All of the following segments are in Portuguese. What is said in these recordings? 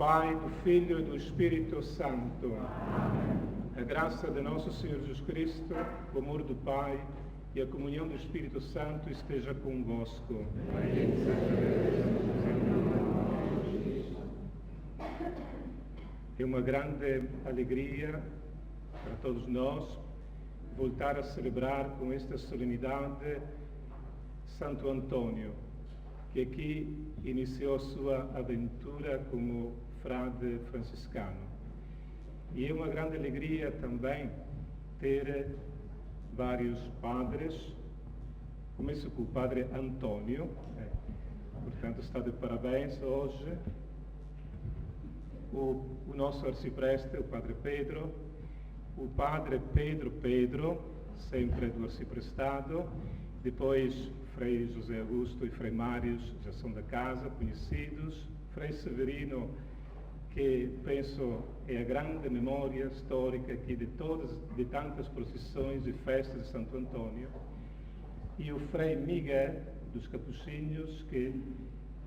Pai, do Filho e do Espírito Santo. A graça de nosso Senhor Jesus Cristo, o amor do Pai e a comunhão do Espírito Santo esteja convosco. É uma grande alegria para todos nós voltar a celebrar com esta solenidade Santo Antônio, que aqui iniciou sua aventura como frade franciscano. E é uma grande alegria também ter vários padres. Começo com o padre Antônio, portanto está de parabéns hoje. O nosso arcipreste, o padre Pedro, o padre Pedro, sempre do arciprestado, depois Frei José Augusto e Frei Mários já são da casa, conhecidos, Frei Severino, que penso é a grande memória histórica aqui de tantas procissões e festas de Santo Antônio, e o Frei Miguel dos Capuchinhos, que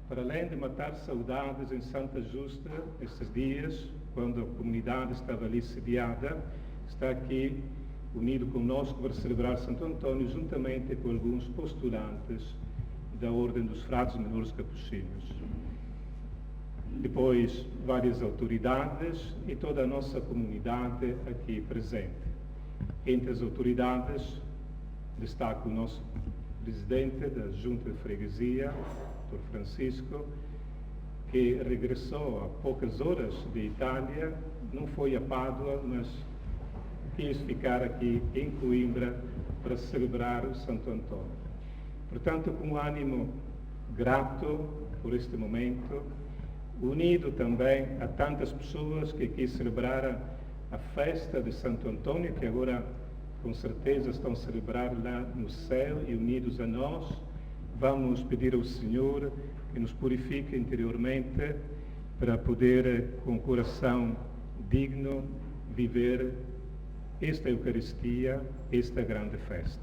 para além de matar saudades em Santa Justa, esses dias, quando a comunidade estava ali sediada, está aqui unido conosco para celebrar Santo Antônio, juntamente com alguns postulantes da Ordem dos Frades Menores Capuchinhos. Depois, várias autoridades e toda a nossa comunidade aqui presente. Entre as autoridades, destaco o nosso presidente da Junta de Freguesia, Dr. Francisco, que regressou há poucas horas de Itália, não foi a Pádua, mas quis ficar aqui em Coimbra para celebrar o Santo Antônio. Portanto, com um ânimo grato por este momento, unido também a tantas pessoas que aqui celebraram a festa de Santo Antônio, que agora com certeza estão a celebrar lá no céu e unidos a nós, vamos pedir ao Senhor que nos purifique interiormente para poder, com o coração digno, viver esta Eucaristia, esta grande festa.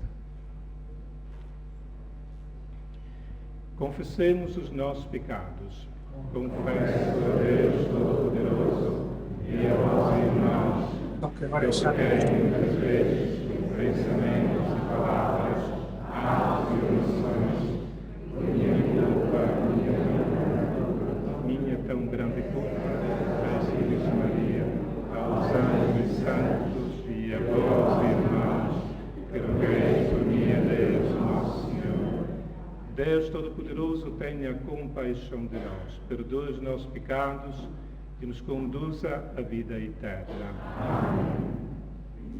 Confessemos os nossos pecados. Confesso a Deus Todo-Poderoso e a vós, irmãos, que pequei muitas vezes, com pensamentos e palavras, atos e omissões, por minha tão grande culpa, peço Virgem Maria, aos anjos e santos e a vós, irmãos, que rogueis por mim a Deus, nosso Senhor. Deus Todo-Poderoso, tenha compaixão de nós, perdoe os nossos pecados e nos conduza à vida eterna. Amém.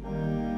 Amen.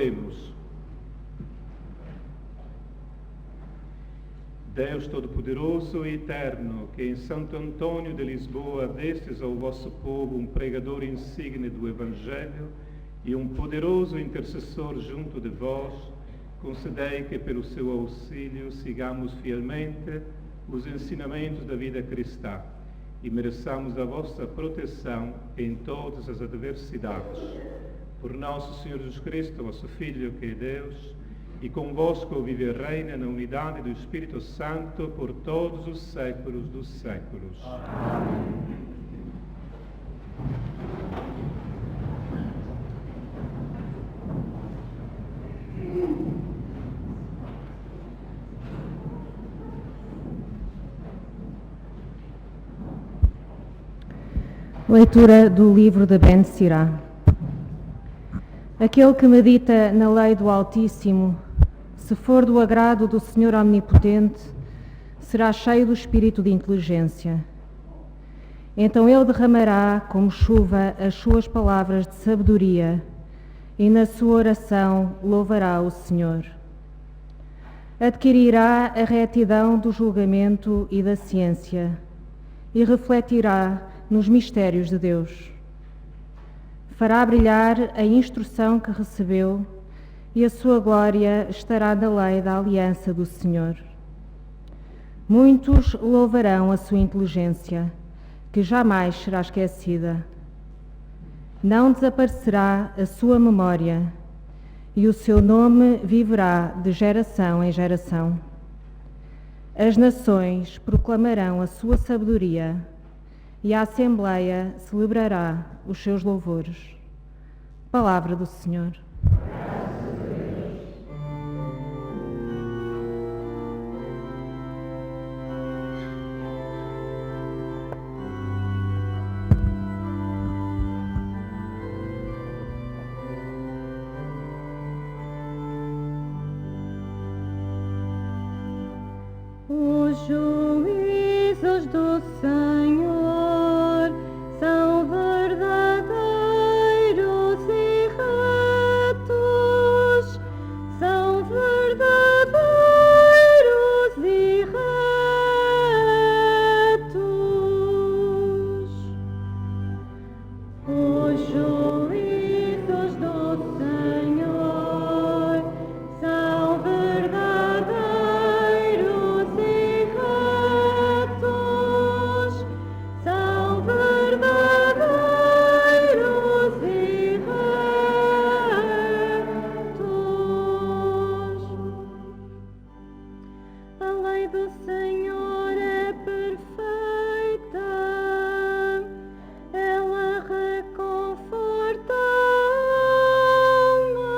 Oremos. Deus Todo-Poderoso e Eterno, que em Santo Antônio de Lisboa destes ao vosso povo um pregador insigne do Evangelho e um poderoso intercessor junto de vós, concedei que pelo seu auxílio sigamos fielmente os ensinamentos da vida cristã e mereçamos a vossa proteção em todas as adversidades. Por nosso Senhor Jesus Cristo, vosso Filho, que é Deus, e convosco vive e reina na unidade do Espírito Santo por todos os séculos dos séculos. Amém. Leitura do livro de Ben Sirá. Aquele que medita na lei do Altíssimo, se for do agrado do Senhor Omnipotente, será cheio do espírito de inteligência. Então ele derramará como chuva as suas palavras de sabedoria e na sua oração louvará o Senhor. Adquirirá a retidão do julgamento e da ciência e refletirá nos mistérios de Deus. Fará brilhar a instrução que recebeu e a sua glória estará na lei da aliança do Senhor. Muitos louvarão a sua inteligência, que jamais será esquecida. Não desaparecerá a sua memória, e o seu nome viverá de geração em geração. As nações proclamarão a sua sabedoria, e a Assembleia celebrará os seus louvores. Palavra do Senhor. Os juízos do Senhor são verdadeiros e retos, são verdadeiros e retos. Os juízos do Senhor são verdadeiros e retos, são verdadeiros e retos. A lei do Senhor é perfeita, ela reconforta a alma.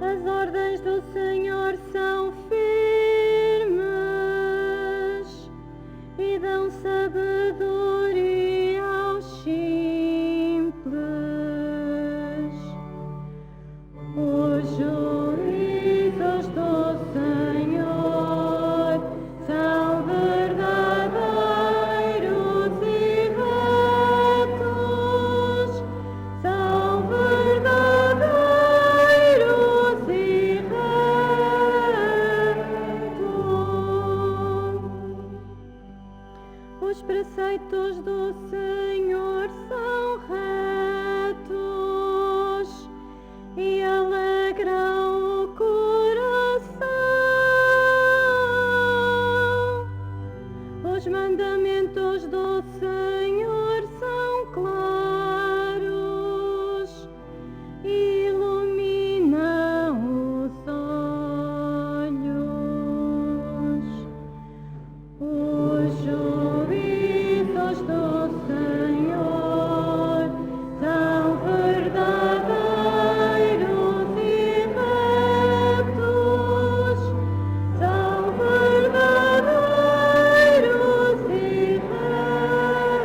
As ordens do Senhor são firmes e dão sabedoria aos simples. Os juízos do Senhor são verdadeiros e retos, são verdadeiros e retos. Os preceitos do Senhor são retos e alegram o coração. Os mandamentos do Senhor são claros e iluminam os olhos. Os juízos do Senhor são verdadeiros e retos, são verdadeiros e retos.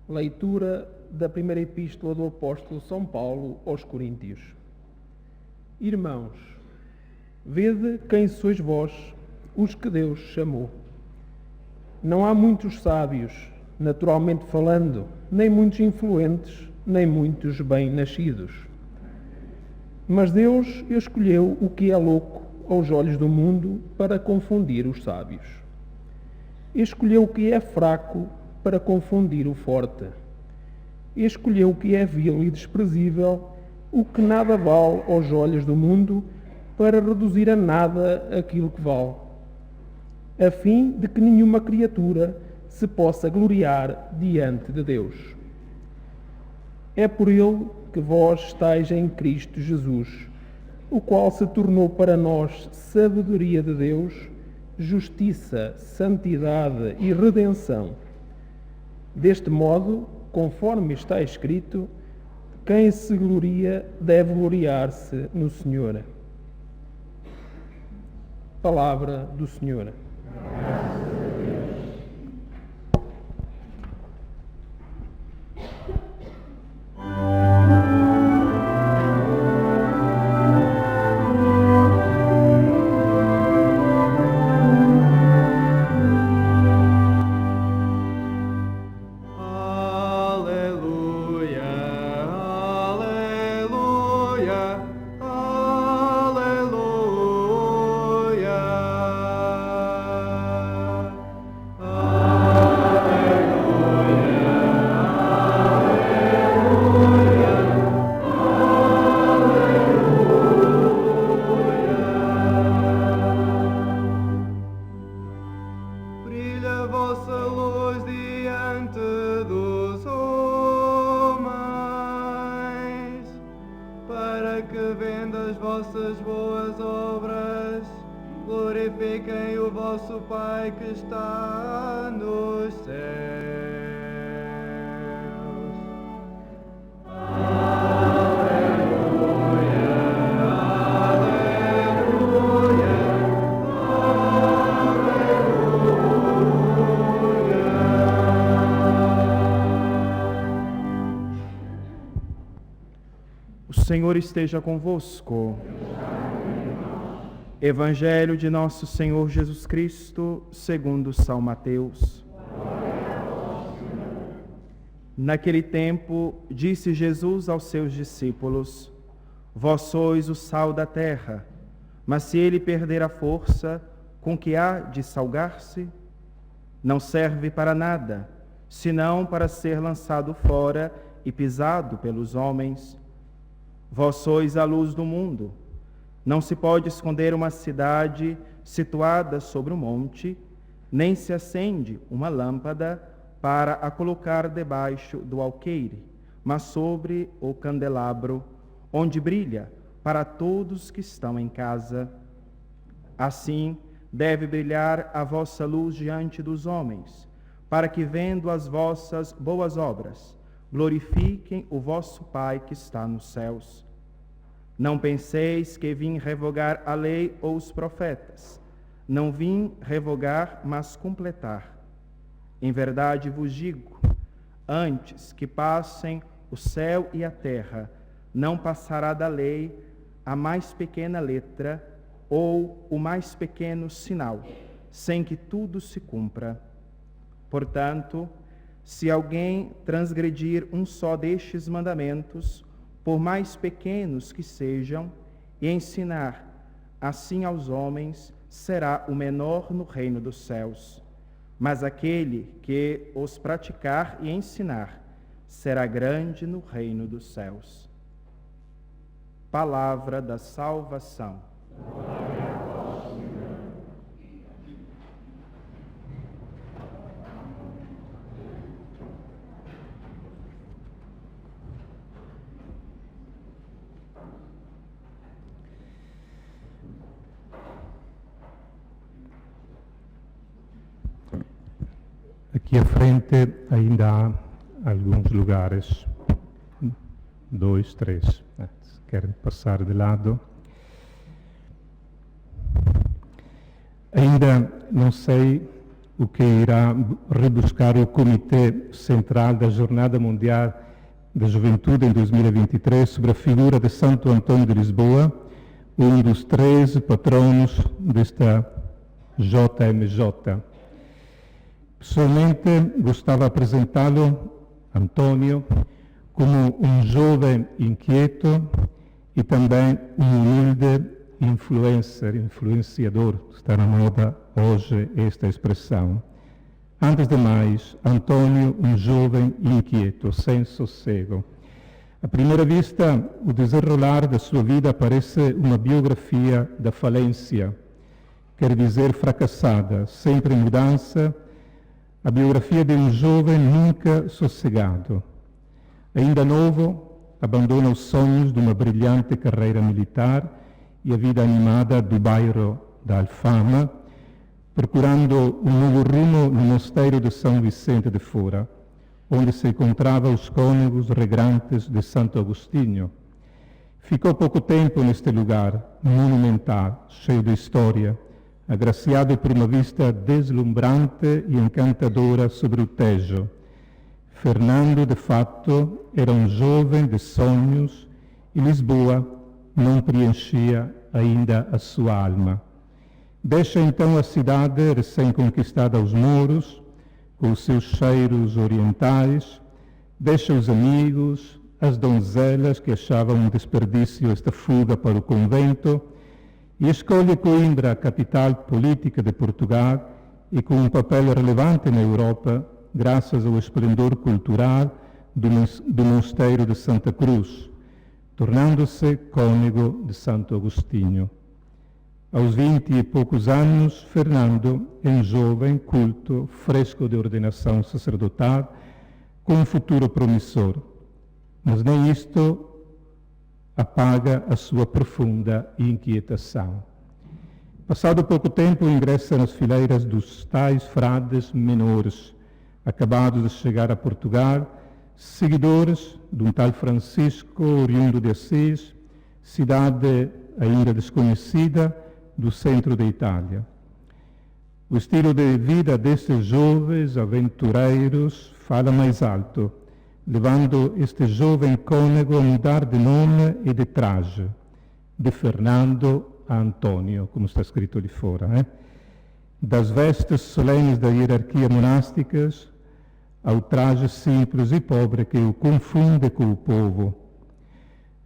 Leitura da primeira epístola do apóstolo São Paulo aos Coríntios. Irmãos, vede quem sois vós, os que Deus chamou. Não há muitos sábios, naturalmente falando, nem muitos influentes, nem muitos bem-nascidos. Mas Deus escolheu o que é louco aos olhos do mundo para confundir os sábios. Escolheu o que é fraco para confundir o forte. Escolheu o que é vil e desprezível, o que nada vale aos olhos do mundo, para reduzir a nada aquilo que vale, a fim de que nenhuma criatura se possa gloriar diante de Deus. É por Ele que vós estáis em Cristo Jesus, o qual se tornou para nós sabedoria de Deus, justiça, santidade e redenção. Deste modo, conforme está escrito, quem se gloria deve gloriar-se no Senhor. Palavra do Senhor. O Senhor esteja convosco. Evangelho de nosso Senhor Jesus Cristo, segundo São Mateus. Naquele tempo, disse Jesus aos seus discípulos: Vós sois o sal da terra, mas se ele perder a força, com que há de salgar-se? Não serve para nada, senão para ser lançado fora e pisado pelos homens. Vós sois a luz do mundo. Não se pode esconder uma cidade situada sobre um monte, nem se acende uma lâmpada para a colocar debaixo do alqueire, mas sobre o candelabro, onde brilha para todos que estão em casa. Assim deve brilhar a vossa luz diante dos homens, para que, vendo as vossas boas obras, glorifiquem o vosso Pai que está nos céus. Não penseis que vim revogar a lei ou os profetas. Não vim revogar, mas completar. Em verdade vos digo, antes que passem o céu e a terra, não passará da lei a mais pequena letra ou o mais pequeno sinal, sem que tudo se cumpra. Portanto, se alguém transgredir um só destes mandamentos, por mais pequenos que sejam, e ensinar assim aos homens, será o menor no reino dos céus. Mas aquele que os praticar e ensinar, será grande no reino dos céus. Palavra da salvação. Glória a vós, Senhor. Aqui à frente ainda há alguns lugares, 2, 3, se querem passar de lado. Ainda não sei o que irá rebuscar o Comitê Central da Jornada Mundial da Juventude em 2023 sobre a figura de Santo Antônio de Lisboa, um dos 13 patronos desta JMJ. Pessoalmente, gostava de apresentá-lo, Antônio, como um jovem inquieto e também um humilde influenciador. Está na moda hoje esta expressão. Antes de mais, Antônio, um jovem inquieto, sem sossego. À primeira vista, o desenrolar da sua vida parece uma biografia da falência, quer dizer fracassada, sempre em mudança, a biografia de um jovem nunca sossegado. Ainda novo, abandona os sonhos de uma brilhante carreira militar e a vida animada do bairro da Alfama, procurando um novo rumo no mosteiro de São Vicente de Fora, onde se encontravam os cônegos regrantes de Santo Agostinho. Ficou pouco tempo neste lugar monumental, cheio de história, agraciado por uma vista deslumbrante e encantadora sobre o Tejo. Fernando, de fato, era um jovem de sonhos e Lisboa não preenchia ainda a sua alma. Deixa então a cidade recém-conquistada aos mouros, com os seus cheiros orientais, deixa os amigos, as donzelas que achavam um desperdício esta fuga para o convento, e escolhe Coimbra, a capital política de Portugal, e com um papel relevante na Europa, graças ao esplendor cultural do Mosteiro de Santa Cruz, tornando-se cônego de Santo Agostinho. Aos 20 e poucos anos, Fernando é um jovem culto, fresco de ordenação sacerdotal, com um futuro promissor. Mas nem isto apaga a sua profunda inquietação. Passado pouco tempo, ingressa nas fileiras dos tais frades menores, acabados de chegar a Portugal, seguidores de um tal Francisco, oriundo de Assis, cidade ainda desconhecida do centro da Itália. O estilo de vida destes jovens aventureiros fala mais alto, levando este jovem cônego a mudar de nome e de traje, de Fernando a Antônio, como está escrito ali fora. Das vestes solenes da hierarquia monásticas ao traje simples e pobre que o confunde com o povo.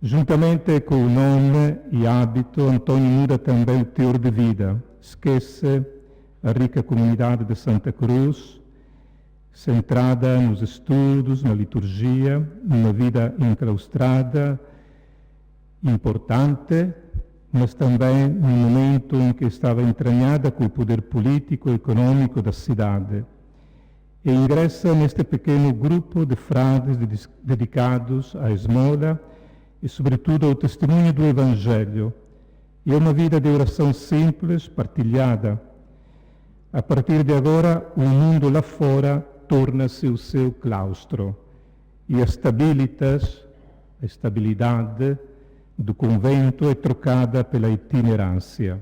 Juntamente com o nome e hábito, Antônio muda também o teor de vida. Esquece a rica comunidade de Santa Cruz, centrada nos estudos, na liturgia, numa vida enclaustrada, importante, mas também num momento em que estava entranhada com o poder político e econômico da cidade. E ingressa neste pequeno grupo de frades dedicados à esmola e, sobretudo, ao testemunho do Evangelho. E é uma vida de oração simples, partilhada. A partir de agora, o mundo lá fora torna-se o seu claustro e a estabilidade do convento é trocada pela itinerância.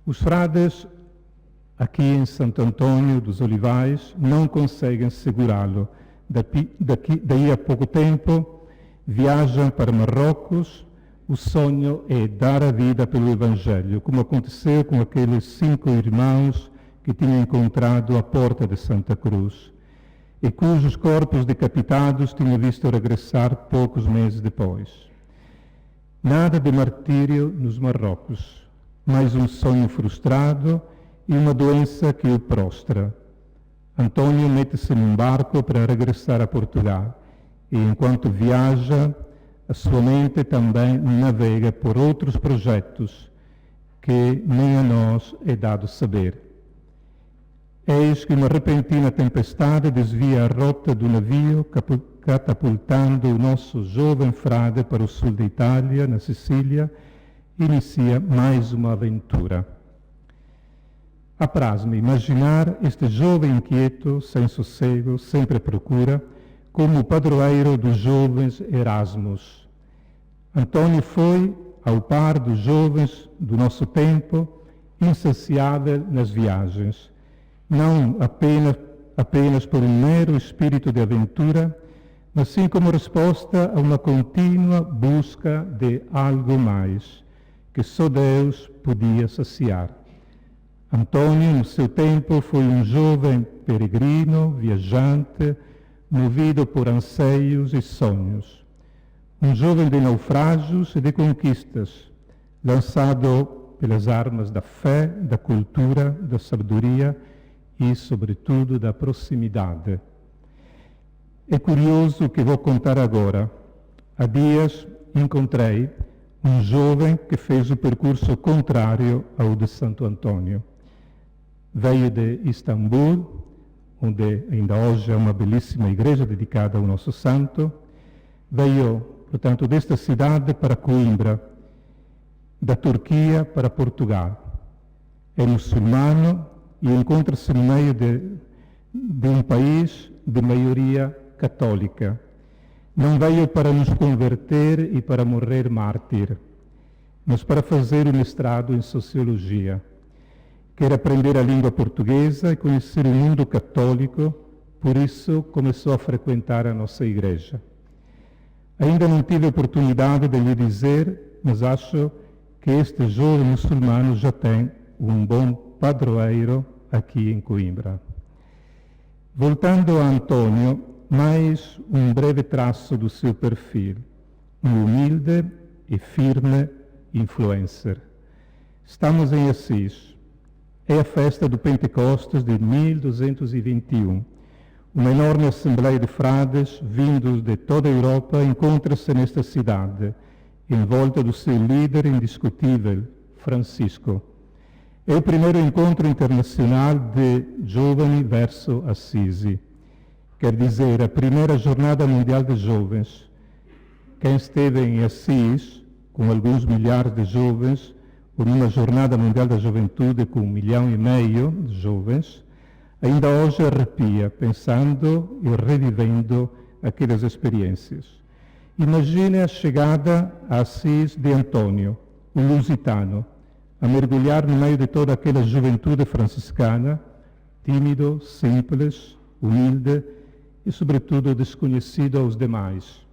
Os frades aqui em Santo Antônio dos Olivais não conseguem segurá-lo. Daí a pouco tempo viajam para Marrocos. O sonho é dar a vida pelo Evangelho, como aconteceu com aqueles 5 irmãos que tinham encontrado à porta de Santa Cruz e cujos corpos decapitados tinham visto regressar poucos meses depois. Nada de martírio nos Marrocos, mas um sonho frustrado e uma doença que o prostra. Antônio mete-se num barco para regressar a Portugal e, enquanto viaja, a sua mente também navega por outros projetos que nem a nós é dado saber. Eis que uma repentina tempestade desvia a rota do navio, catapultando o nosso jovem frade para o sul da Itália, na Sicília, e inicia mais uma aventura. Apraz-me imaginar este jovem inquieto, sem sossego, sempre à procura, como o padroeiro dos jovens Erasmus. Antônio foi, ao par dos jovens do nosso tempo, insaciável nas viagens, não apenas por um mero espírito de aventura, mas sim como resposta a uma contínua busca de algo mais, que só Deus podia saciar. Antônio, no seu tempo, foi um jovem peregrino, viajante, movido por anseios e sonhos. Um jovem de naufrágios e de conquistas, lançado pelas armas da fé, da cultura, da sabedoria e, sobretudo, da proximidade. É curioso o que vou contar agora. Há dias encontrei um jovem que fez o percurso contrário ao de Santo Antônio. Veio de Istambul, onde ainda hoje é uma belíssima igreja dedicada ao nosso santo. Veio, portanto, desta cidade para Coimbra, da Turquia para Portugal. É muçulmano e encontra-se no meio de um país de maioria católica. Não veio para nos converter e para morrer mártir, mas para fazer o mestrado em Sociologia. Quer aprender a língua portuguesa e conhecer o mundo católico, por isso começou a frequentar a nossa igreja. Ainda não tive oportunidade de lhe dizer, mas acho que este jovem muçulmano já tem um bom padroeiro aqui em Coimbra. Voltando a Antônio, mais um breve traço do seu perfil. Um humilde e firme influencer. Estamos em Assis. É a festa do Pentecostes de 1221. Uma enorme assembleia de frades, vindos de toda a Europa, encontra-se nesta cidade, em volta do seu líder indiscutível, Francisco. É o primeiro encontro internacional de Giovani verso Assisi. Quer dizer, a primeira Jornada Mundial de Jovens. Quem esteve em Assis, com alguns milhares de jovens, ou numa Jornada Mundial da Juventude com 1,5 milhão de jovens, ainda hoje arrepia, pensando e revivendo aquelas experiências. Imagine a chegada a Assis de Antônio, o lusitano, a mergulhar no meio de toda aquela juventude franciscana, tímido, simples, humilde e, sobretudo, desconhecido aos demais.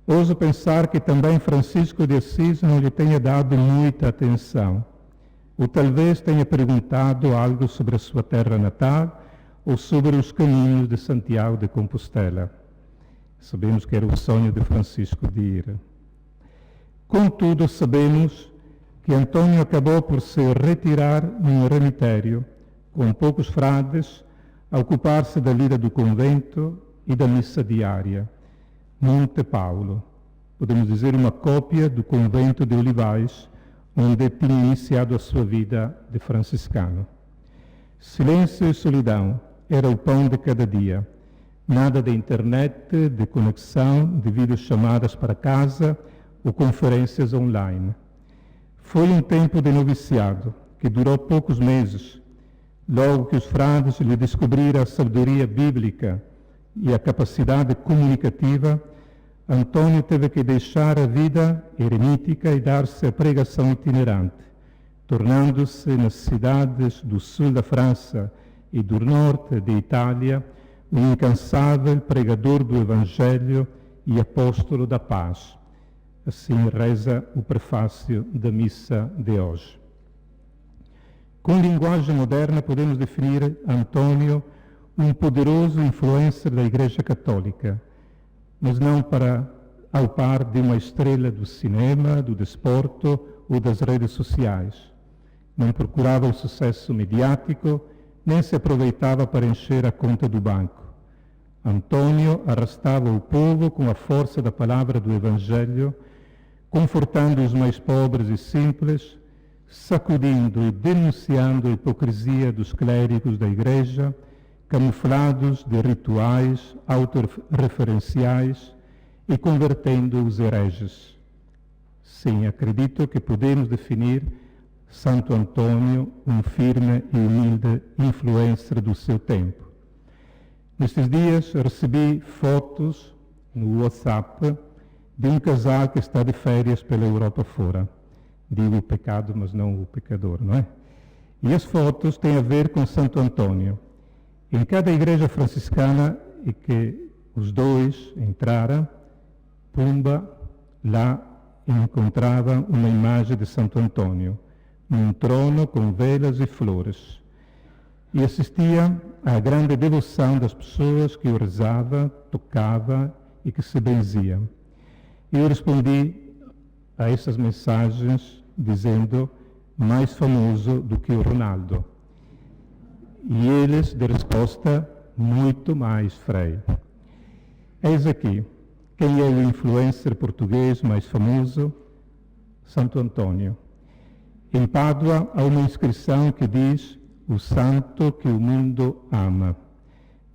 Ouso pensar que também Francisco de Assis não lhe tenha dado muita atenção, ou talvez tenha perguntado algo sobre a sua terra natal ou sobre os caminhos de Santiago de Compostela. Sabemos que era o sonho de Francisco de ir. Contudo, sabemos que Antônio acabou por se retirar num eremitério, com poucos frades, a ocupar-se da lida do convento e da missa diária. Monte Paulo, podemos dizer uma cópia do convento de Olivais, onde tinha iniciado a sua vida de franciscano. Silêncio e solidão era o pão de cada dia. Nada de internet, de conexão, de videochamadas para casa ou conferências online. Foi um tempo de noviciado, que durou poucos meses. Logo que os frades lhe descobriram a sabedoria bíblica e a capacidade comunicativa, Antônio teve que deixar a vida eremítica e dar-se à pregação itinerante, tornando-se nas cidades do sul da França e do norte de Itália um incansável pregador do Evangelho e apóstolo da paz. Assim reza o prefácio da missa de hoje. Com linguagem moderna podemos definir Antônio um poderoso influencer da Igreja Católica, mas não ao par de uma estrela do cinema, do desporto ou das redes sociais. Não procurava o sucesso mediático, nem se aproveitava para encher a conta do banco. Antônio arrastava o povo com a força da palavra do Evangelho, confortando os mais pobres e simples, sacudindo e denunciando a hipocrisia dos clérigos da Igreja, camuflados de rituais autorreferenciais e convertendo os hereges. Sim, acredito que podemos definir Santo Antônio um firme e humilde influencer do seu tempo. Nestes dias recebi fotos no WhatsApp de um casal que está de férias pela Europa fora. Digo o pecado, mas não o pecador, não é? E as fotos têm a ver com Santo Antônio. Em cada igreja franciscana em que os dois entraram, pumba, lá encontravam uma imagem de Santo Antônio, num trono com velas e flores. E assistia à grande devoção das pessoas que o rezavam, tocavam e que se benziam. E eu respondi a essas mensagens dizendo: mais famoso do que o Ronaldo. E eles, de resposta, muito mais, Frei. Eis aqui, quem é o influencer português mais famoso? Santo Antônio. Em Pádua há uma inscrição que diz: o santo que o mundo ama.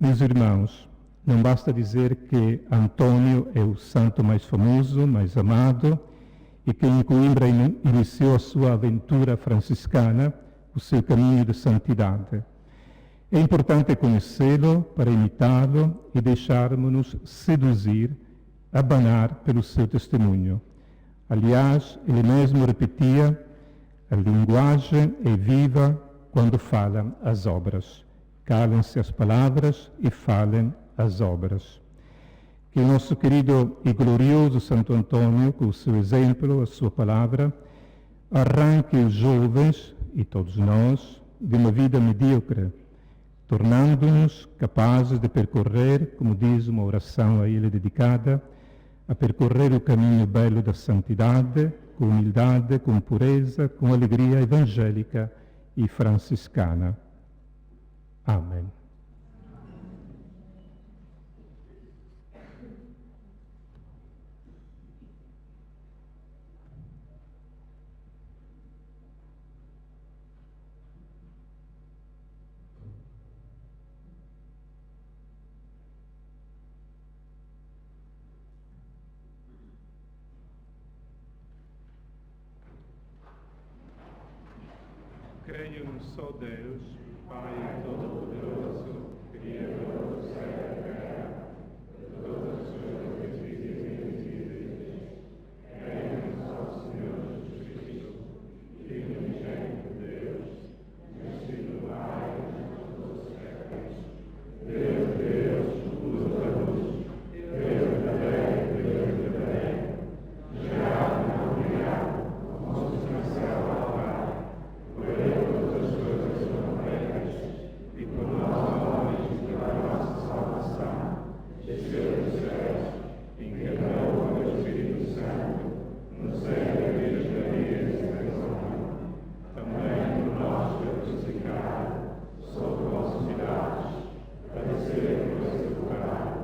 Meus irmãos, não basta dizer que Antônio é o santo mais famoso, mais amado, e que em Coimbra iniciou a sua aventura franciscana, o seu caminho de santidade. É importante conhecê-lo para imitá-lo e deixarmos-nos seduzir, abanar pelo seu testemunho. Aliás, ele mesmo repetia: a linguagem é viva quando falam as obras. Calem-se as palavras e falem as obras. Que o nosso querido e glorioso Santo Antônio, com o seu exemplo, a sua palavra, arranque os jovens, e todos nós, de uma vida medíocre, tornando-nos capazes de percorrer, como diz uma oração a ele dedicada, a percorrer o caminho belo da santidade, com humildade, com pureza, com alegria evangélica e franciscana. Amém. Creio num só Deus, Pai Todo-Poderoso, Criador do céu e da terra, de todas as coisas visíveis e invisíveis. Creio num só Senhor Jesus Cristo, Filho unigênito de Deus, nascido do Pai de todos os séculos, Deus de Deus, luz da luz, Deus verdadeiro, Deus verdadeiro, gerado e não criado, consubstancial ao Pai. Por ele todas as coisas foram feitas, e por nós, homens, pela nossa salvação, desceu dos céus, encarnou o Espírito Santo, no seio da Virgem Maria e Santo. Também por nós foi crucificado, sob vossos cuidados, padeceu e foi sepultado,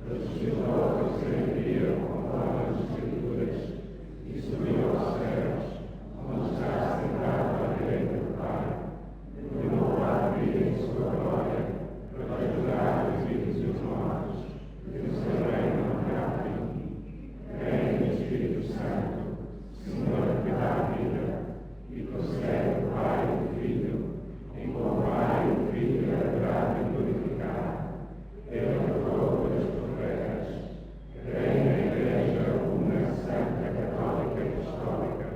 ressuscitou ao terceiro dia, conforme as Escrituras, e subiu aos céus, onde está sentado à direita do Pai, de novo há de vir em sua glória, para julgar os vivos e os mortos, e o seu reino não terá fim. Creio no Espírito Santo, Senhor que dá a vida, e procede o Pai e o Filho, em qual o Pai e o Filho é adorado e glorificado. Ele falou pelos profetas. Creio na Igreja una, santa, católica e apostólica.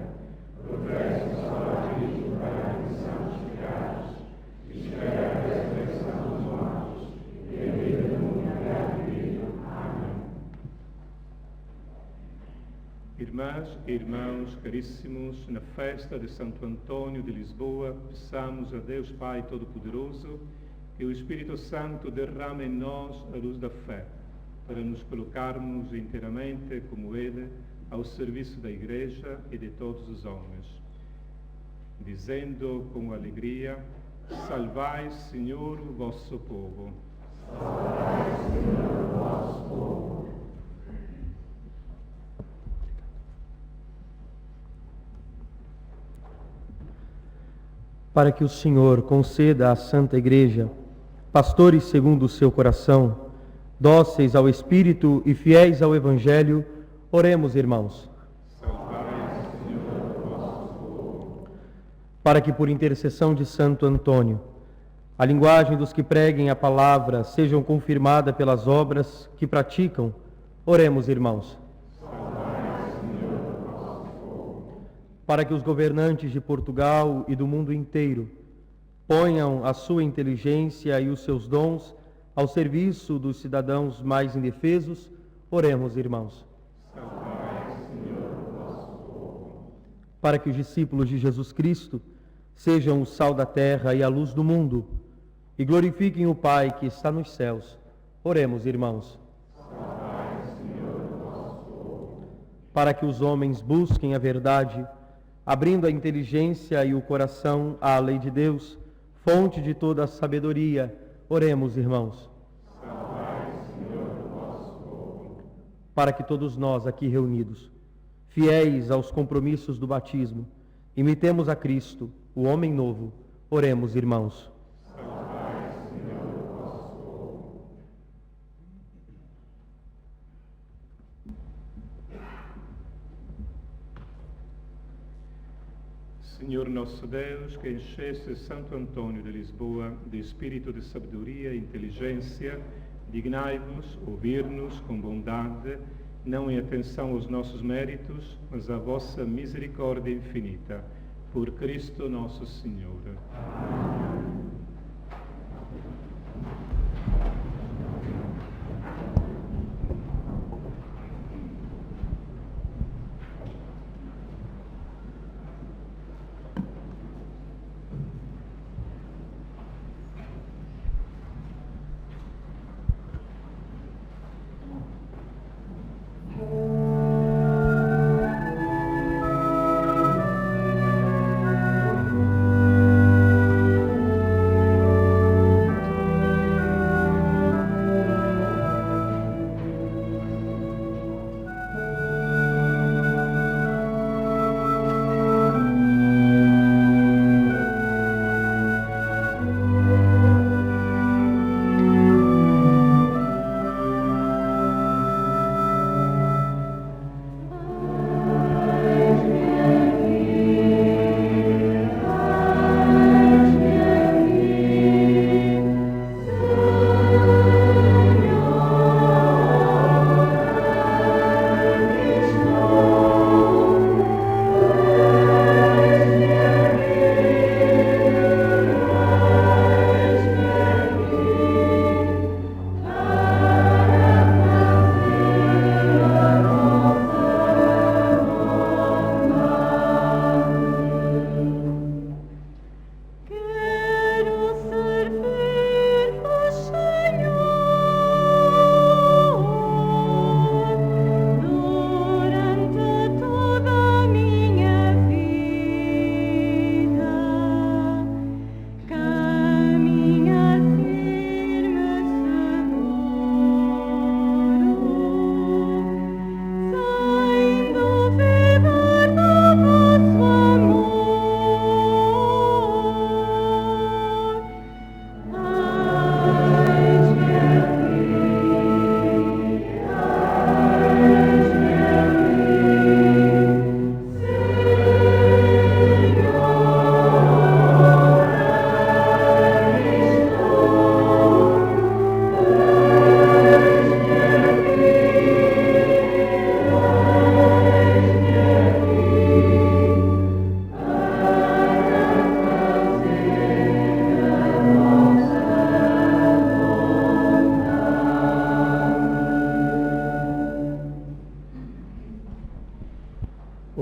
Professo só batismo para a remissão dos pecados, e espero a ressurreição dos mortos e a vida do mundo que há de vir. Amém. Irmãs e irmãos caríssimos, na festa de Santo Antônio de Lisboa, peçamos a Deus Pai Todo-Poderoso que o Espírito Santo derrame em nós a luz da fé, para nos colocarmos inteiramente, como Ele, ao serviço da Igreja e de todos os homens, dizendo com alegria: salvai, Senhor, o vosso povo. Salvai, Senhor, o vosso povo. Para que o Senhor conceda à Santa Igreja pastores segundo o seu coração, dóceis ao Espírito e fiéis ao Evangelho, oremos, irmãos. Salvai, Senhor, o vosso povo. Para que, por intercessão de Santo Antônio, a linguagem dos que preguem a palavra sejam confirmada pelas obras que praticam, oremos, irmãos. Salvai, Senhor, o vosso povo. Para que os governantes de Portugal e do mundo inteiro ponham a sua inteligência e os seus dons ao serviço dos cidadãos mais indefesos. Oremos, irmãos. Para que os discípulos de Jesus Cristo sejam o sal da terra e a luz do mundo, e glorifiquem o Pai que está nos céus. Oremos, irmãos. Para que os homens busquem a verdade, abrindo a inteligência e o coração à lei de Deus, fonte de toda a sabedoria. Oremos, irmãos. Para que todos nós aqui reunidos, fiéis aos compromissos do batismo, imitemos a Cristo, o homem novo. Oremos, irmãos. Senhor nosso Deus, que encheste Santo Antônio de Lisboa de espírito de sabedoria e inteligência, dignai-vos ouvir-nos com bondade, não em atenção aos nossos méritos, mas à vossa misericórdia infinita. Por Cristo nosso Senhor. Amém.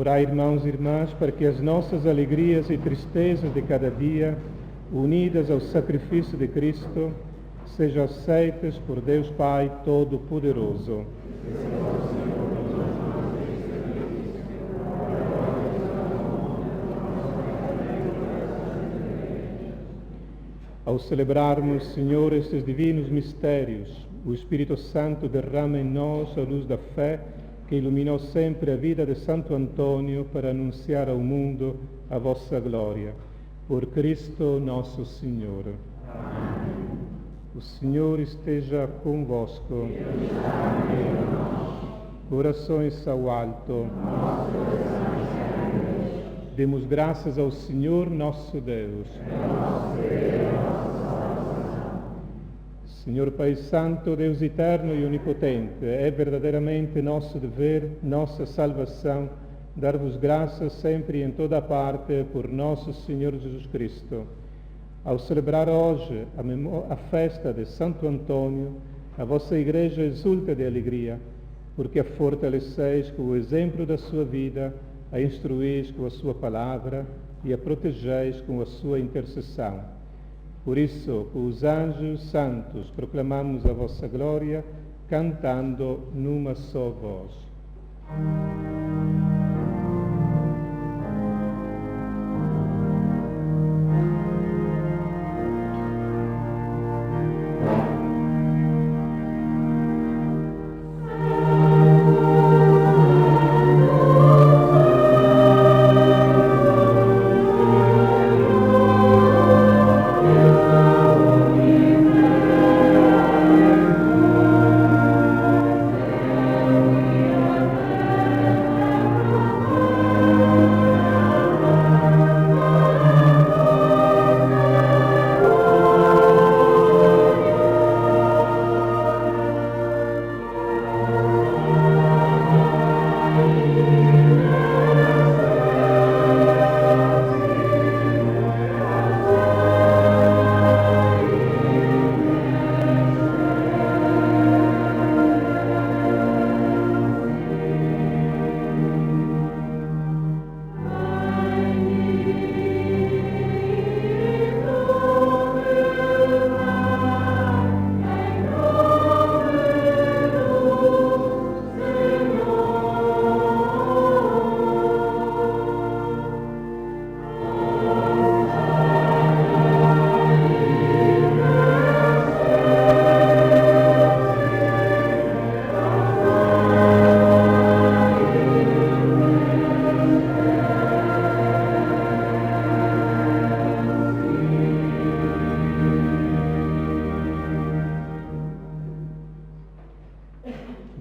Orai, irmãos e irmãs, para que as nossas alegrias e tristezas de cada dia, unidas ao sacrifício de Cristo, sejam aceitas por Deus Pai Todo-Poderoso. Ao celebrarmos, Senhor, estes divinos mistérios, o Espírito Santo derrama em nós a luz da fé que iluminou sempre a vida de Santo Antônio para anunciar ao mundo a vossa glória. Por Cristo nosso Senhor. Amém. O Senhor esteja convosco. Corações ao alto. Demos graças ao Senhor nosso Deus. Senhor Pai Santo, Deus eterno e onipotente, é verdadeiramente nosso dever, nossa salvação, dar-vos graças sempre e em toda parte por nosso Senhor Jesus Cristo. Ao celebrar hoje a festa de Santo Antônio, a vossa Igreja exulta de alegria, porque a fortaleceis com o exemplo da sua vida, a instruís com a sua palavra e a protegeis com a sua intercessão. Por isso, com os anjos santos, proclamamos a vossa glória, cantando numa só voz.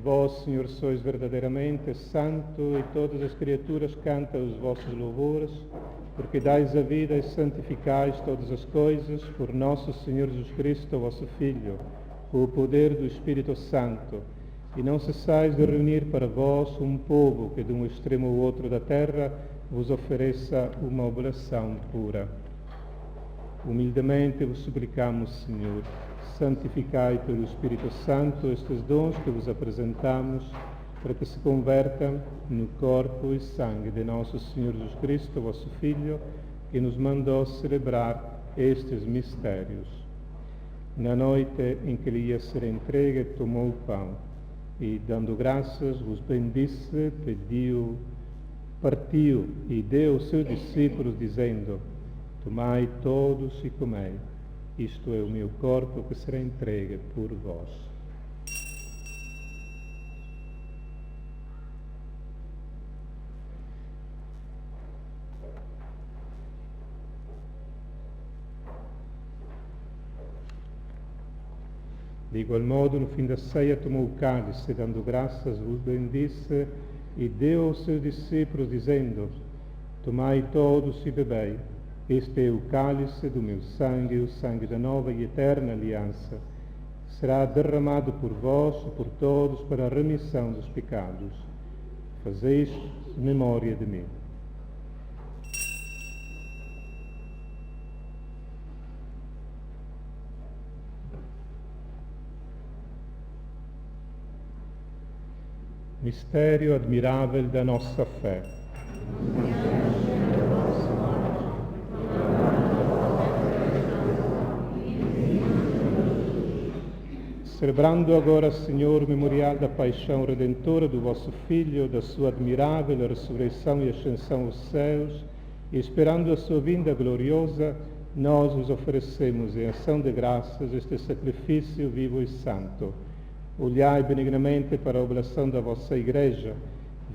Vós, Senhor, sois verdadeiramente santo e todas as criaturas cantam os vossos louvores, porque dais a vida e santificais todas as coisas por nosso Senhor Jesus Cristo, vosso Filho, com o poder do Espírito Santo, e não cessais de reunir para vós um povo que de um extremo ao outro da terra vos ofereça uma oblação pura. Humildemente vos suplicamos, Senhor, santificai pelo Espírito Santo estes dons que vos apresentamos, para que se convertam no corpo e sangue de nosso Senhor Jesus Cristo, vosso Filho, que nos mandou celebrar estes mistérios. Na noite em que lhe ia ser entregue, tomou o pão e, dando graças, vos bendisse, pediu, partiu e deu aos seus discípulos, dizendo: Tomai todos e comei. Isto é o meu corpo que será entregue por vós. De igual modo, no fim da ceia, tomou o cálice e, dando graças, vos bendisse e deu aos seus discípulos, dizendo: Tomai todos e bebei. Este é o cálice do meu sangue, o sangue da nova e eterna aliança. Será derramado por vós e por todos para a remissão dos pecados. Fazeis memória de mim. Mistério admirável da nossa fé. Celebrando agora, Senhor, o memorial da paixão redentora do vosso Filho, da sua admirável ressurreição e ascensão aos céus, e esperando a sua vinda gloriosa, nós vos oferecemos em ação de graças este sacrifício vivo e santo. Olhai benignamente para a oblação da vossa Igreja,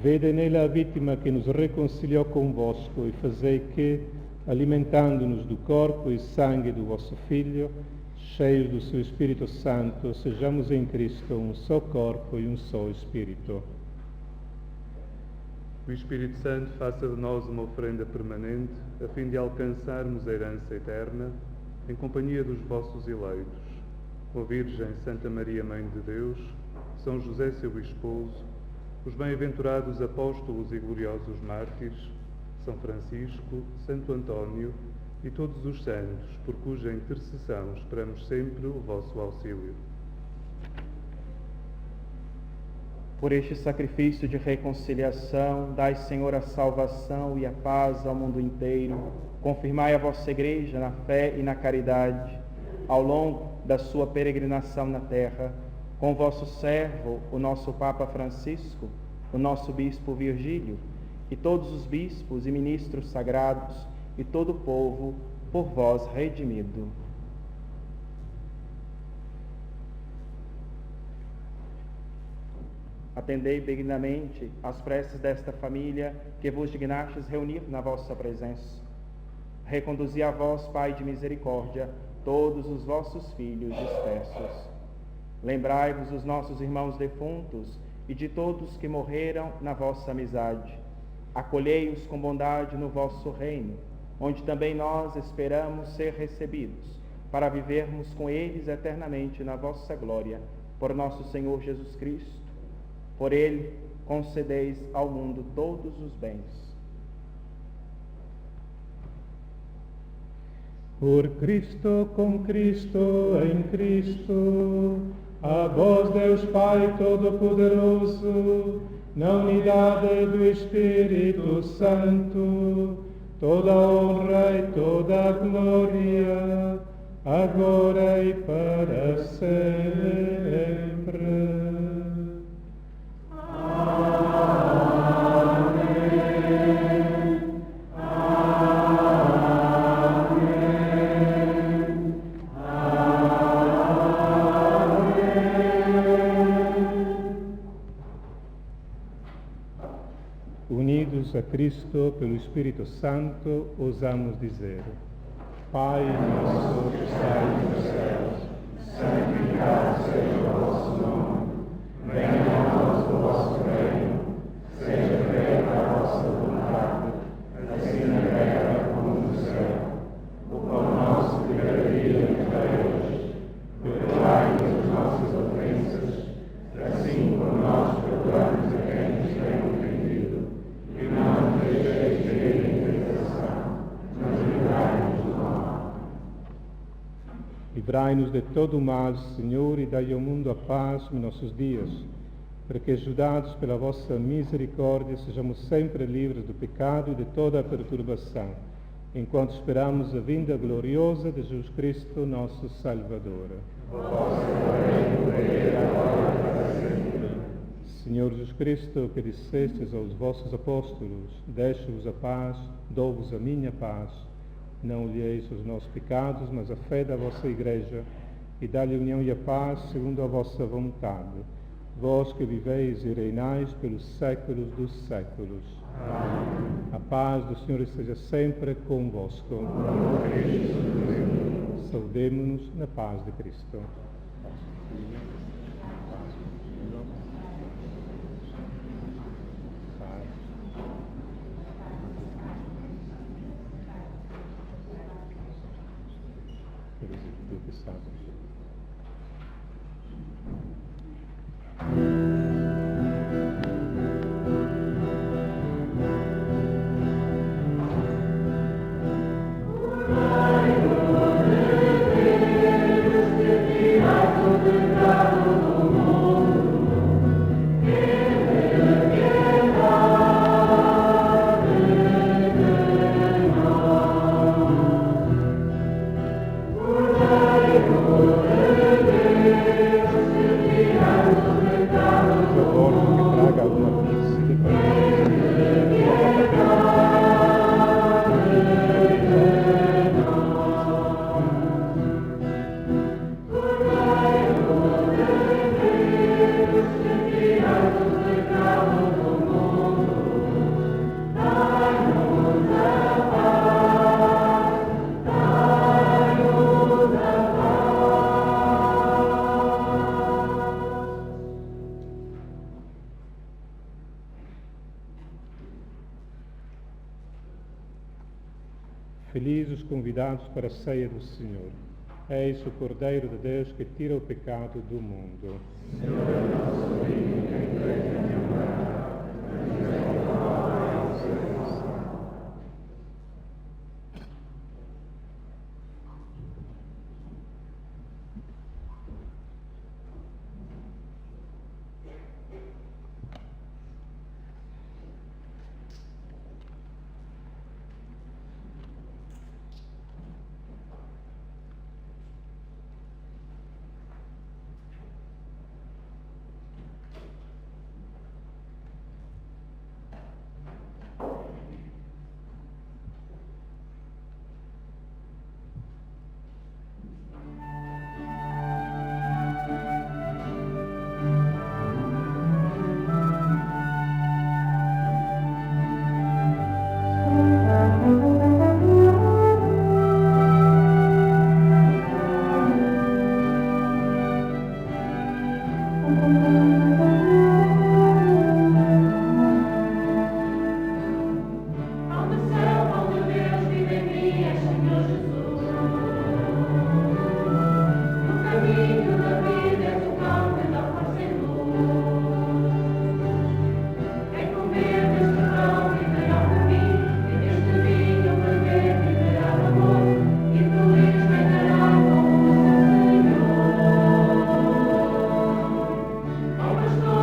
vede nela a vítima que nos reconciliou convosco e fazei que, alimentando-nos do corpo e sangue do vosso Filho, cheios do seu Espírito Santo, sejamos em Cristo um só corpo e um só Espírito. O Espírito Santo faça de nós uma oferenda permanente, a fim de alcançarmos a herança eterna, em companhia dos vossos eleitos, com a Virgem Santa Maria, Mãe de Deus, São José, seu esposo, os bem-aventurados apóstolos e gloriosos mártires, São Francisco, Santo Antônio, e todos os santos, por cuja intercessão esperamos sempre o vosso auxílio. Por este sacrifício de reconciliação, dai, Senhor, a salvação e a paz ao mundo inteiro. Confirmai a vossa Igreja na fé e na caridade, ao longo da sua peregrinação na terra, com vosso servo, o nosso Papa Francisco, o nosso Bispo Virgílio, e todos os bispos e ministros sagrados, e todo o povo, por vós redimido. Atendei benignamente as preces desta família que vos dignastes reunir na vossa presença. Reconduzi a vós, Pai de misericórdia, todos os vossos filhos dispersos. Lembrai-vos dos nossos irmãos defuntos e de todos que morreram na vossa amizade. Acolhei-os com bondade no vosso reino, onde também nós esperamos ser recebidos, para vivermos com eles eternamente na vossa glória, por nosso Senhor Jesus Cristo. Por ele, concedeis ao mundo todos os bens. Por Cristo, com Cristo, em Cristo, a vós, Deus Pai Todo-Poderoso, na unidade do Espírito Santo, toda a honra e toda a glória, agora e para sempre. Unidos a Cristo pelo Espírito Santo, ousamos dizer: Pai nosso que estais nos céus, santificado seja o vosso nome. Venha a nós o vosso reino. Seja feita a vossa vontade, assim na terra como no céu. O pão nosso de cada dia nos dai hoje. Perdoai-nos as nossas ofensas, assim como nós perdoamos a quem nos tem ofendido. E não nos deixeis cair em tentação, mas livrai-nos do mal. Livrai-nos de todo o mal, Senhor, e dai ao mundo a paz nos nossos dias, para que, ajudados pela vossa misericórdia, sejamos sempre livres do pecado e de toda a perturbação, enquanto esperamos a vinda gloriosa de Jesus Cristo, nosso Salvador. Senhor Jesus Cristo, que dissestes aos vossos apóstolos: deixo-vos a paz, dou-vos a minha paz. Não olheis os nossos pecados, mas a fé da vossa Igreja, e dá-lhe a união e a paz segundo a vossa vontade. Vós que viveis e reinais pelos séculos dos séculos. Amém. A paz do Senhor esteja sempre convosco. Saudemo-nos na paz de Cristo. Felizes os convidados para a ceia do Senhor. Eis o Cordeiro de Deus que tira o pecado do mundo. Senhor, nosso Deus, quem crê em ti, Ao pastor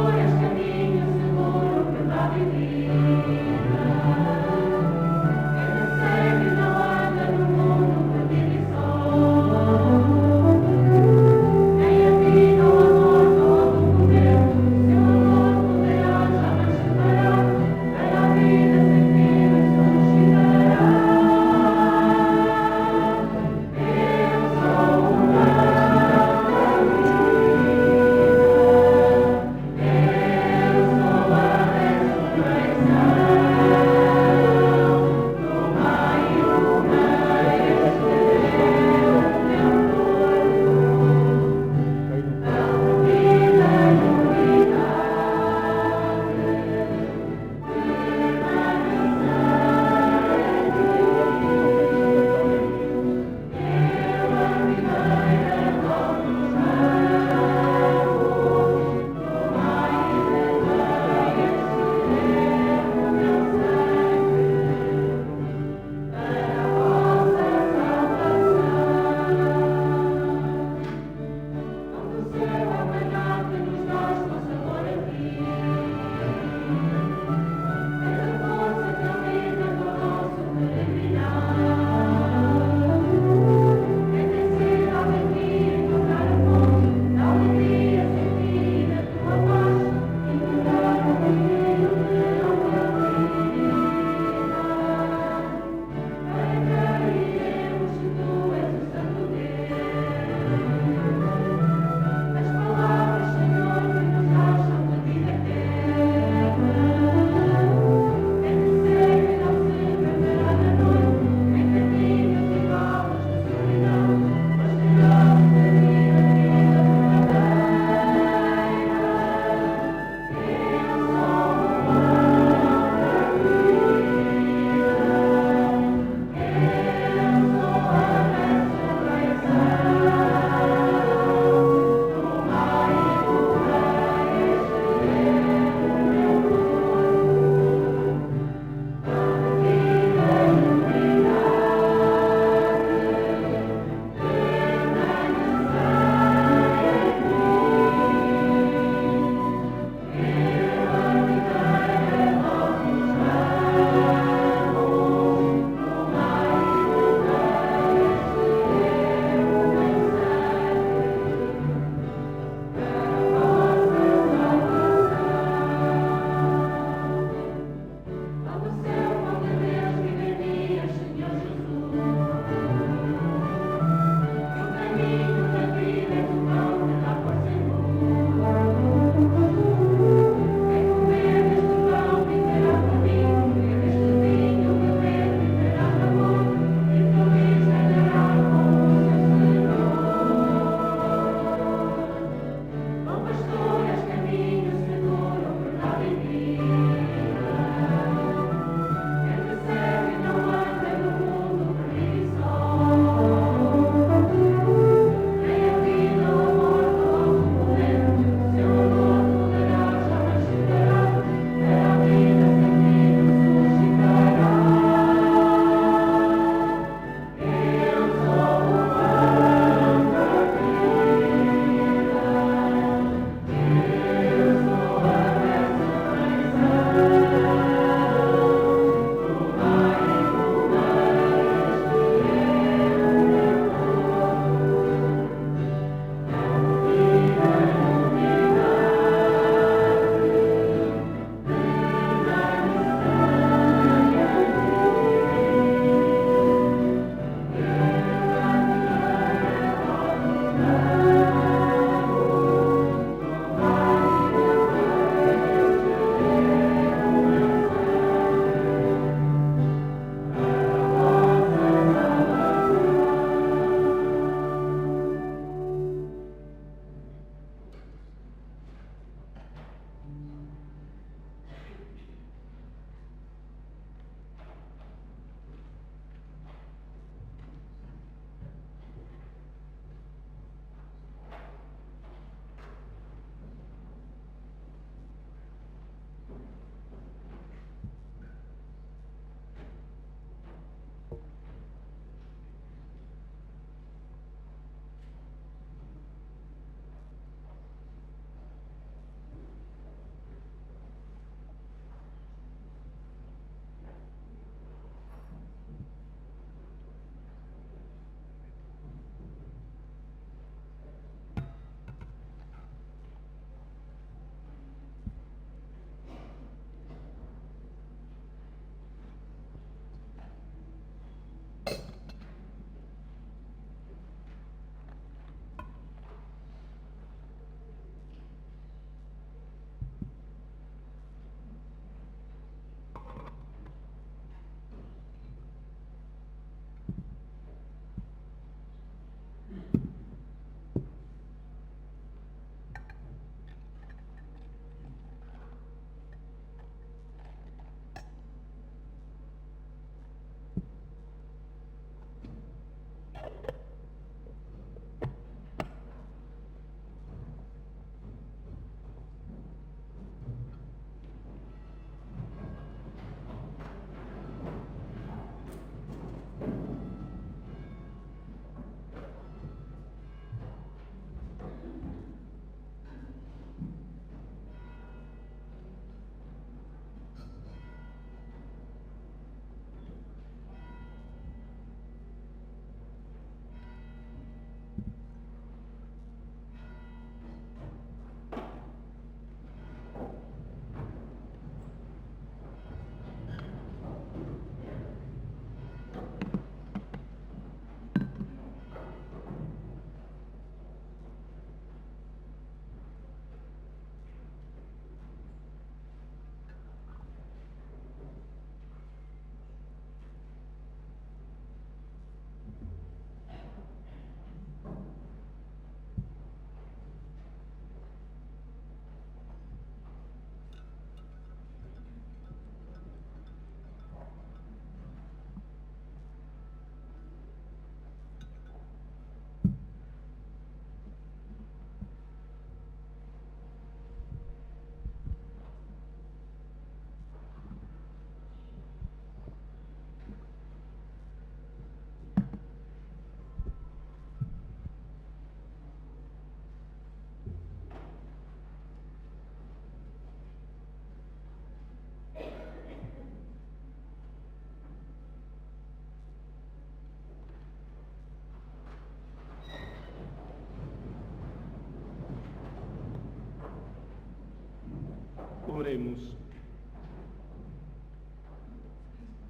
Oremos.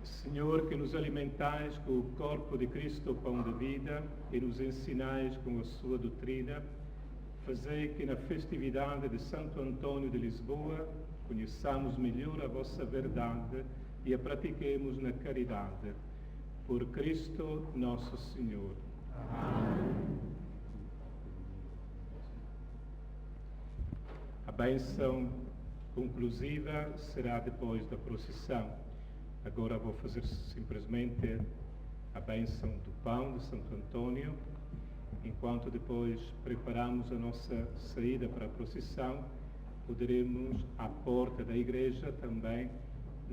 Senhor, que nos alimentais com o corpo de Cristo, o pão da vida, e nos ensinais com a sua doutrina, fazei que na festividade de Santo Antônio de Lisboa conheçamos melhor a vossa verdade e a pratiquemos na caridade. Por Cristo nosso Senhor. Amém. A bênção conclusiva será depois da procissão. Agora vou fazer simplesmente a bênção do pão de Santo Antônio, enquanto depois preparamos a nossa saída para a procissão, poderemos à porta da igreja também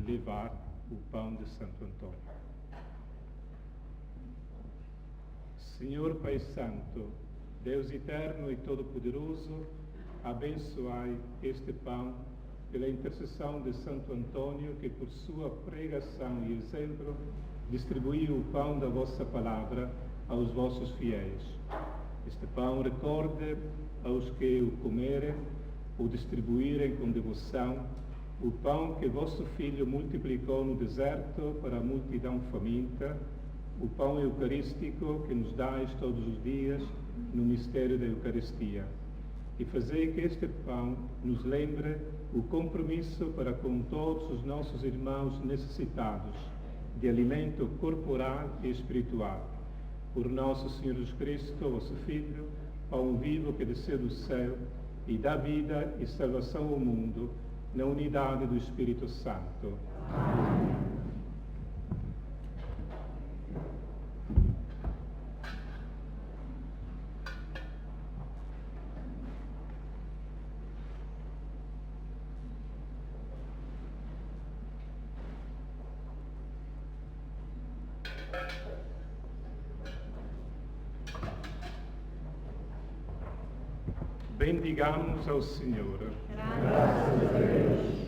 levar o pão de Santo Antônio. Senhor Pai Santo, Deus eterno e todo-poderoso, abençoai este pão pela intercessão de Santo Antônio, que por sua pregação e exemplo distribuiu o pão da vossa palavra aos vossos fiéis. Este pão recorde aos que o comerem ou distribuírem com devoção o pão que vosso Filho multiplicou no deserto para a multidão faminta, o pão eucarístico que nos dais todos os dias no mistério da Eucaristia. E fazei que este pão nos lembre o compromisso para com todos os nossos irmãos necessitados de alimento corporal e espiritual. Por nosso Senhor Jesus Cristo, vosso Filho, pão vivo que desceu do céu e dá vida e salvação ao mundo, na unidade do Espírito Santo. Amém. Bendigamos ao Senhor. Graças a Deus.